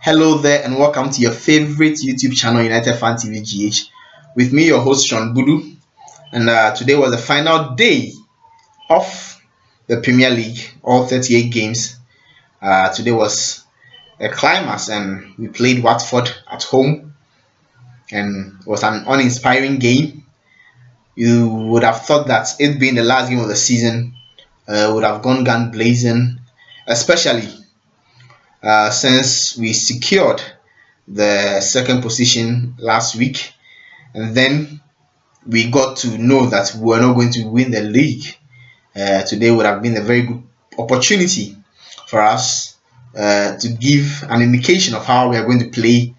Hello there and welcome to your favorite YouTube channel, United Fan TV GH. With me, your host Sean Budu, and today was the final day of the Premier League, all 38 games. Today was a climax, and we played Watford at home, and it was an uninspiring game. You would have thought that it being the last game of the season would have gone gun blazing, especially since we secured the second position last week, and then we got to know that we were not going to win the league. Today would have been a very good opportunity for us to give an indication of how we are going to play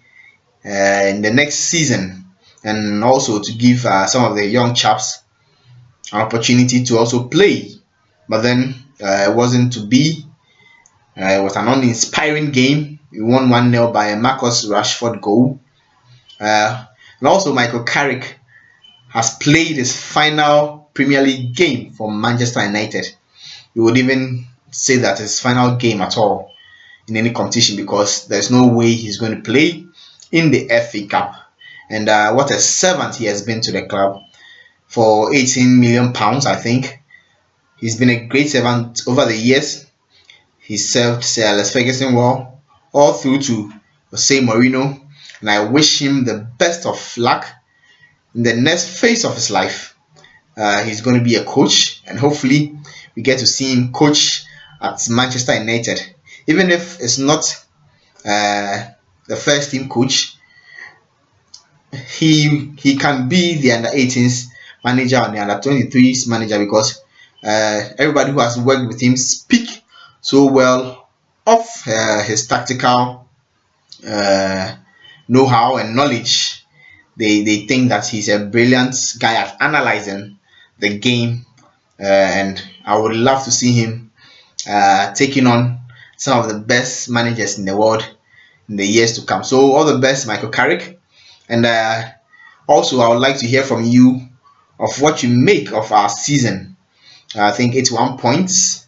in the next season, and also to give some of the young chaps an opportunity to also play. But then it wasn't to be. It was an uninspiring game. We won 1-0 by a Marcus Rashford goal. And also Michael Carrick has played his final Premier League game for Manchester United. You would even say that his final game at all in any competition, because there's no way he's going to play in the FA Cup. And what a servant he has been to the club for £18 million, I think. He's been a great servant over the years. He served Sir Alex Ferguson well, all through to Jose Mourinho, and I wish him the best of luck in the next phase of his life. He's going to be a coach, and hopefully we get to see him coach at Manchester United. Even if it's not the first team coach, he can be the under-18s manager and the under-23s manager, because everybody who has worked with him speak so well of his tactical know-how and knowledge. They think that he's a brilliant guy at analyzing the game, and I would love to see him taking on some of the best managers in the world in the years to come. So all the best, Michael Carrick. And also I would like to hear from you of what you make of our season. I think 81 points.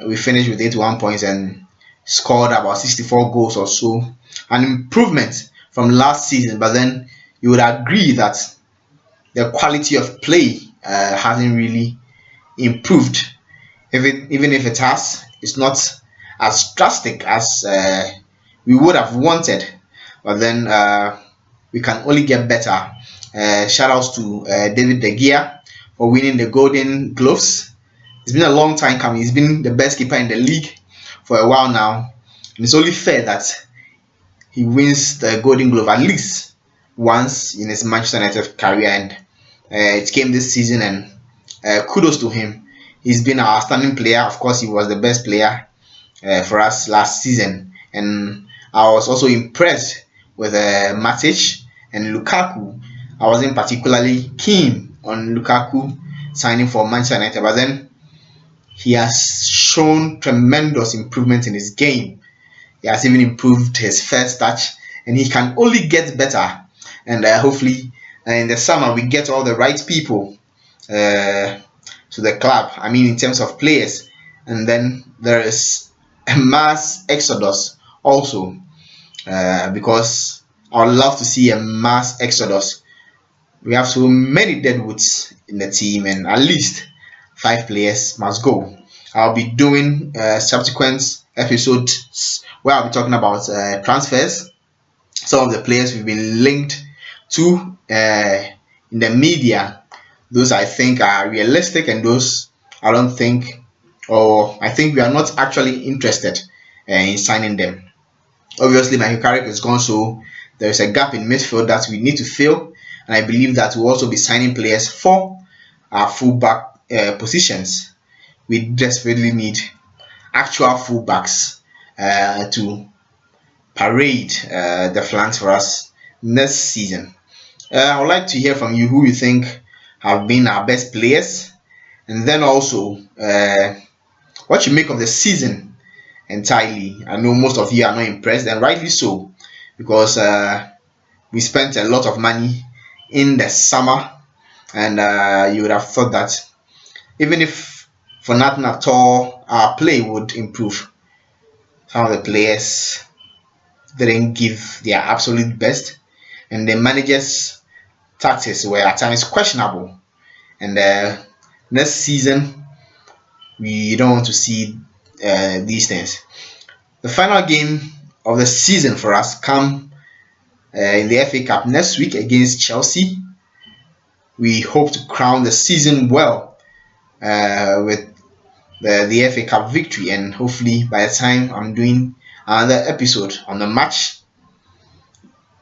We finished with 81 points and scored about 64 goals or so. An improvement from last season, but then you would agree that the quality of play hasn't really improved. Even if it has, it's not as drastic as we would have wanted. But then we can only get better. Shout outs to David De Gea for winning the Golden Gloves. It's been a long time coming. He's been the best keeper in the league for a while now, and it's only fair that he wins the Golden Glove at least once in his Manchester United career, and it came this season, and kudos to him. He's been our outstanding player. Of course, he was the best player for us last season, and I was also impressed with Matic and Lukaku. I wasn't particularly keen on Lukaku signing for Manchester United, but then he has shown tremendous improvement in his game. He has even improved his first touch, and he can only get better. And hopefully in the summer we get all the right people to the club. I mean, in terms of players. And then there is a mass exodus also, because I would love to see a mass exodus. We have so many deadwoods in the team, and at least 5 players must go. I'll be doing subsequent episodes where I'll be talking about transfers, some of the players we've been linked to in the media, those I think are realistic, and those I don't think, or I think we are not actually interested in signing them. Obviously, Michael Carrick is gone, so there is a gap in midfield that we need to fill, and I believe that we'll also be signing players for our fullback positions. We desperately need actual fullbacks to parade the flanks for us next season. I would like to hear from you who you think have been our best players, and then also what you make of the season entirely. I know most of you are not impressed, and rightly so, because we spent a lot of money in the summer, and you would have thought that even if for nothing at all, our play would improve. Some of the players didn't give their absolute best, and the managers' tactics were at times questionable. And next season, we don't want to see these things. The final game of the season for us come in the FA Cup next week against Chelsea. We hope to crown the season well with the FA Cup victory, and hopefully by the time I'm doing another episode on the match,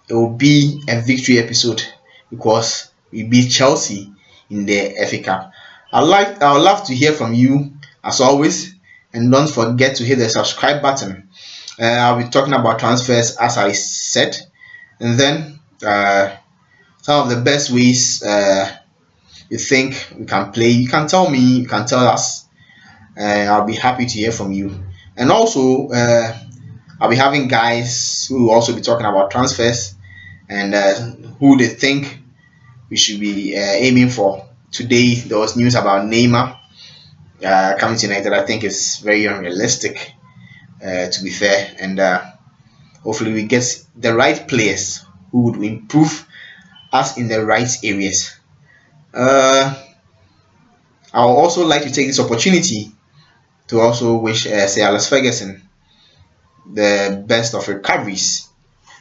it will be a victory episode because we beat Chelsea in the FA Cup. I would love to hear from you as always, and don't forget to hit the subscribe button. I'll be talking about transfers as I said, and then some of the best ways you think we can play. You can tell me, you can tell us. I'll be happy to hear from you. And also, I'll be having guys who will also be talking about transfers and who they think we should be aiming for. Today, there was news about Neymar coming to United. I think it's very unrealistic, to be fair. And hopefully, we get the right players who would improve us in the right areas. I would also like to take this opportunity to also wish Sir Alex Ferguson the best of recoveries.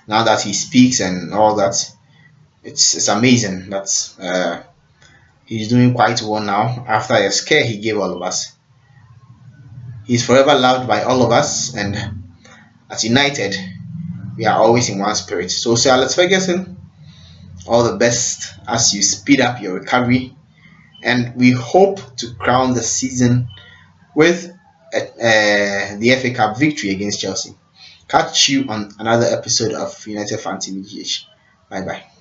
Now that he speaks and all that, it's amazing that he's doing quite well now after a scare he gave all of us. He's forever loved by all of us, and at United, we are always in one spirit. So, Sir Alex Ferguson, all the best as you speed up your recovery, and we hope to crown the season with the FA Cup victory against Chelsea. Catch you on another episode of United Fan TV GH. Bye bye.